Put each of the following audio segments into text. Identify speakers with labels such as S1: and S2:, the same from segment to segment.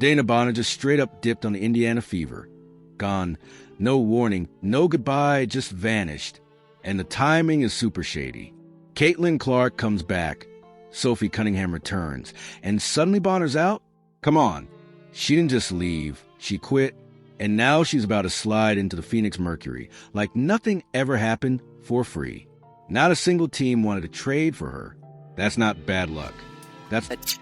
S1: Dana Bonner just straight up dipped on the Indiana Fever. Gone. No warning, no goodbye, just vanished. And the timing is super shady. Caitlin Clark comes back. Sophie Cunningham returns. And suddenly Bonner's out? Come on. She didn't just leave. She quit. And now she's about to slide into the Phoenix Mercury like nothing ever happened for free. Not a single team wanted to trade for her. That's not bad luck.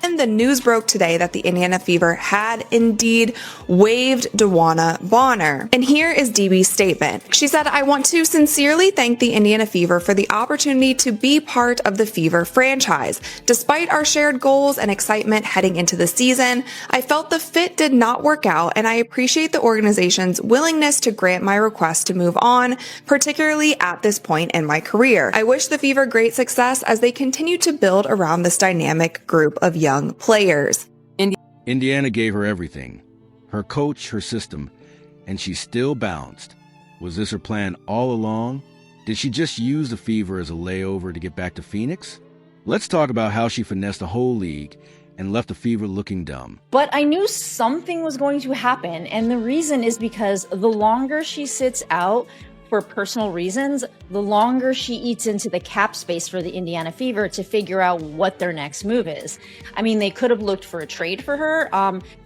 S2: And the news broke today that the Indiana Fever had indeed waived DeWanna Bonner. And here is DB's statement. She said, "I want to sincerely thank the Indiana Fever for the opportunity to be part of the Fever franchise. Despite our shared goals and excitement heading into the season, I felt the fit did not work out, and I appreciate the organization's willingness to grant my request to move on, particularly at this point in my career. I wish the Fever great success as they continue to build around this dynamic group of young players."
S1: Indiana gave her everything. Her coach, her system, and she still bounced. Was this her plan all along? Did she just use the Fever as a layover to get back to Phoenix? Let's talk about how she finessed the whole league and left the Fever looking dumb.
S3: But I knew something was going to happen, and the reason is because the longer she sits out for personal reasons, the longer she eats into the cap space for the Indiana Fever to figure out what their next move is. I mean, they could have looked for a trade for her.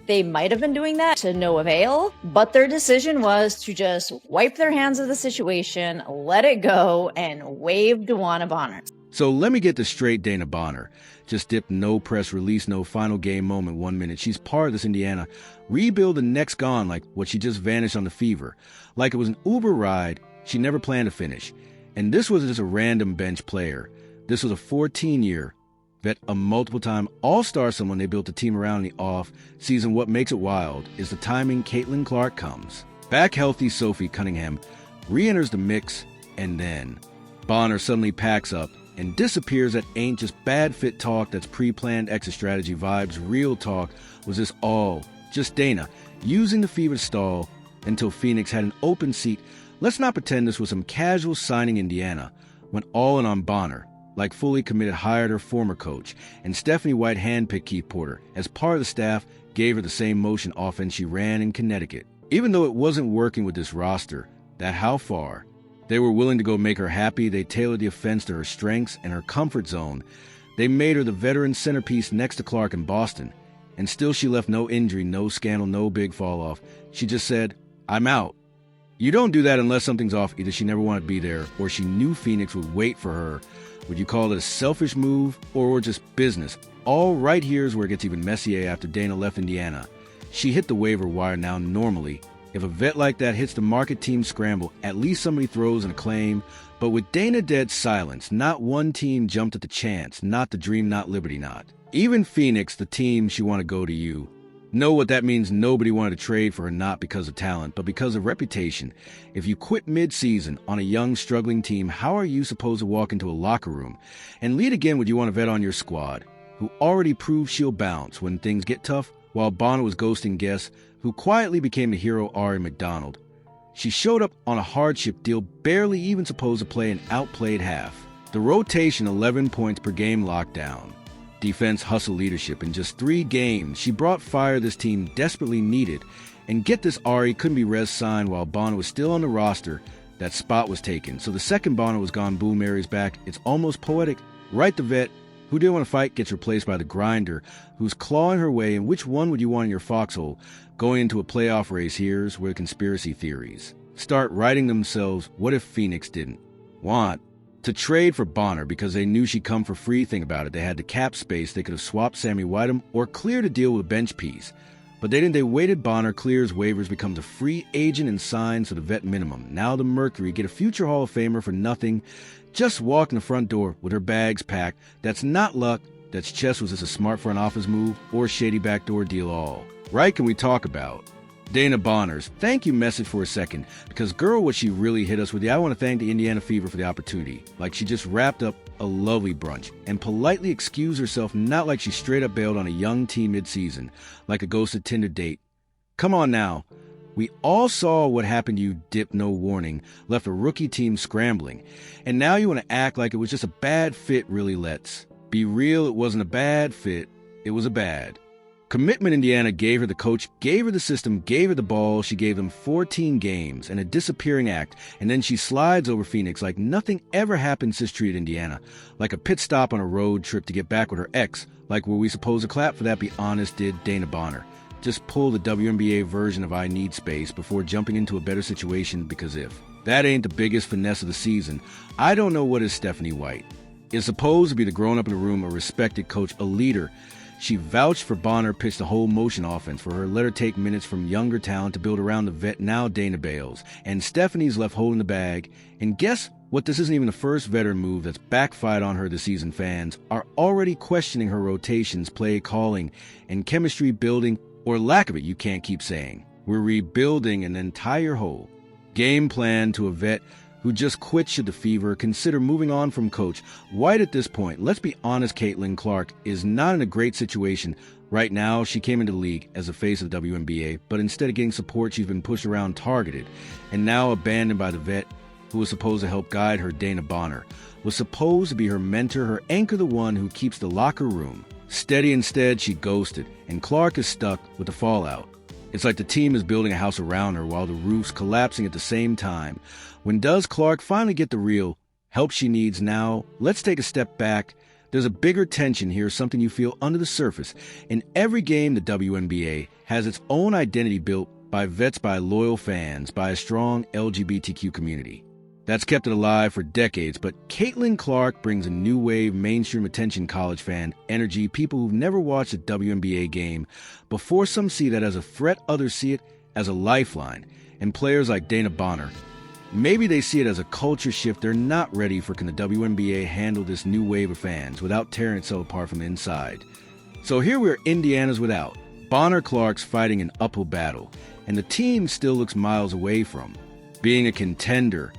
S3: They might have been doing that to no avail, but their decision was to just wipe their hands of the situation, let it go, and waive DeWanna Bonner.
S1: So let me get this straight, Dana Bonner. Just dipped, no press release, no final game moment 1 minute. She's part of this Indiana rebuild the next gone like what she just vanished on the Fever. Like it was an Uber ride she never planned to finish. And this wasn't just a random bench player. This was a 14-year vet, a multiple-time all-star, someone they built a team around in the off-season. What makes it wild is the timing. Caitlin Clark comes. Back healthy Sophie Cunningham re-enters the mix, and then Bonner suddenly packs up and disappears. That ain't just bad fit talk, that's pre-planned exit strategy vibes. Real talk. Was this all just Dana using the Fever to stall until Phoenix had an open seat? Let's not pretend this was some casual signing. Indiana went all in on Bonner, like fully committed, hired her former coach, and Stephanie White handpicked Keith Porter as part of the staff, gave her the same motion offense she ran in Connecticut. Even though it wasn't working with this roster, that how far they were willing to go make her happy. They tailored the offense to her strengths and her comfort zone. They made her the veteran centerpiece next to Clark in Boston. And still she left no injury, no scandal, no big fall off. She just said, "I'm out." You don't do that unless something's off. Either she never wanted to be there, or she knew Phoenix would wait for her. Would you call it a selfish move, or just business? All right, here's where it gets even messier after Dana left Indiana. She hit the waiver wire. Now normally, if a vet like that hits the market team scramble, at least somebody throws in a claim. But with Dana dead silence, not one team jumped at the chance. Not the Dream, not Liberty, not even Phoenix, the team she wanted to go to you. Know what that means? Nobody wanted to trade for her, not because of talent, but because of reputation. If you quit mid-season on a young, struggling team, how are you supposed to walk into a locker room and lead again when you want a vet on your squad who already proved she'll bounce when things get tough, while Bonner was ghosting guests who quietly became the hero Ari McDonald? She showed up on a hardship deal, barely even supposed to play, an outplayed half. The rotation, 11 points per game lockdown. Defense, hustle, leadership. In just 3 games, she brought fire this team desperately needed. And get this, Ari couldn't be res signed while Bonner was still on the roster. That spot was taken. So the second Bonner was gone, boom, Mary's back. It's almost poetic. Right, the vet who didn't want to fight gets replaced by the grinder who's clawing her way. And which one would you want in your foxhole? Going into a playoff race, here's where conspiracy theories start writing themselves. What if Phoenix didn't want to trade for Bonner because they knew she'd come for free? Think about it. They had the cap space. They could have swapped Sammy Whiteham or cleared a deal with a bench piece. But they didn't. They waited. Bonner clears waivers, becomes a free agent, and signs to the vet minimum. Now the Mercury get a future Hall of Famer for nothing. Just walked in the front door with her bags packed. That's not luck. That's chess. Was this a smart front office move or a shady backdoor deal? All right, can we talk about Dana Bonner's thank you message for a second? Because girl, what she really hit us with. I want to thank the Indiana Fever for the opportunity. Like she just wrapped up a lovely brunch and politely excused herself, not like she straight up bailed on a young team mid-season, like a ghosted Tinder date. Come on now. We all saw what happened. You dipped, no warning, left a rookie team scrambling. And now you want to act like it was just a bad fit. Really, let's be real. It wasn't a bad fit. It was a bad Commitment Indiana gave her the coach, gave her the system, gave her the ball. She gave them 14 games and a disappearing act, and then she slides over Phoenix like nothing ever happened since treated Indiana, like a pit stop on a road trip to get back with her ex, like were we supposed to clap for that? Be honest, did Dana Bonner. Just pull the WNBA version of I need space before jumping into a better situation, because if that ain't the biggest finesse of the season, I don't know what is Stephanie White. Is supposed to be the grown-up in the room, a respected coach, a leader. She vouched for Bonner, pitched the whole motion offense for her, let her take minutes from younger talent to build around the vet. Now Dana bails, and Stephanie's left holding the bag. And guess what? This isn't even the first veteran move that's backfired on her this season. Fans are already questioning her rotations, play calling, and chemistry building, or lack of it, you can't keep saying. We're rebuilding an entire whole game plan to a vet who just quit should the Fever consider moving on from Coach White at this point. Let's be honest, Caitlin Clark is not in a great situation right now. She came into the league as a face of the WNBA, but instead of getting support, she's been pushed around, targeted, and now abandoned by the vet who was supposed to help guide her. Dana Bonner was supposed to be her mentor, her anchor, the one who keeps the locker room steady. Instead, she ghosted, and Clark is stuck with the fallout. It's like the team is building a house around her while the roof's collapsing at the same time. When does Clark finally get the real help she needs now? Let's take a step back. There's a bigger tension here, something you feel under the surface. In every game, the WNBA has its own identity built by vets, by loyal fans, by a strong LGBTQ community that's kept it alive for decades. But Caitlin Clark brings a new wave, mainstream attention, college fan energy, people who've never watched a WNBA game before. Some see that as a threat, others see it as a lifeline. And players like Dana Bonner, maybe they see it as a culture shift. They're not ready for. Can the WNBA handle this new wave of fans without tearing itself apart from the inside? So here we're Indiana's without. Bonner Clark's fighting an uphill battle, and the team still looks miles away from being a contender.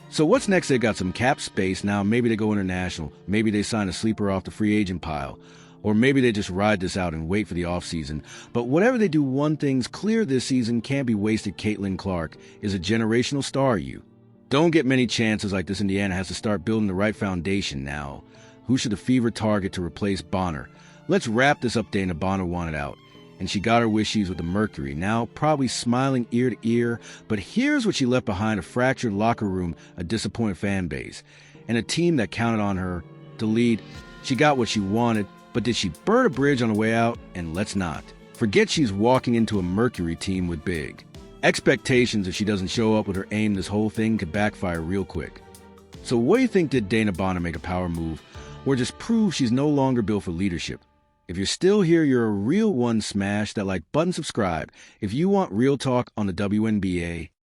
S1: So what's next? They got some cap space now. Maybe they go international. Maybe they sign a sleeper off the free agent pile. Or maybe they just ride this out and wait for the offseason. But whatever they do, one thing's clear this season can't be wasted. Caitlin Clark is a generational star. You don't get many chances like this. Indiana has to start building the right foundation now. Who should the Fever target to replace Bonner? Let's wrap this up. Dana Bonner wanted out, and she got her wishes with the Mercury, now probably smiling ear to ear. But here's what she left behind: a fractured locker room, a disappointed fan base, and a team that counted on her to lead. She got what she wanted, but did she burn a bridge on the way out? And let's not forget she's walking into a Mercury team with big expectations. If she doesn't show up with her aim, this whole thing could backfire real quick. So what do you think? Did Dana Bonner make a power move, or just prove she's no longer built for leadership? If you're still here, you're a real one. Smash that like button, subscribe if you want real talk on the WNBA.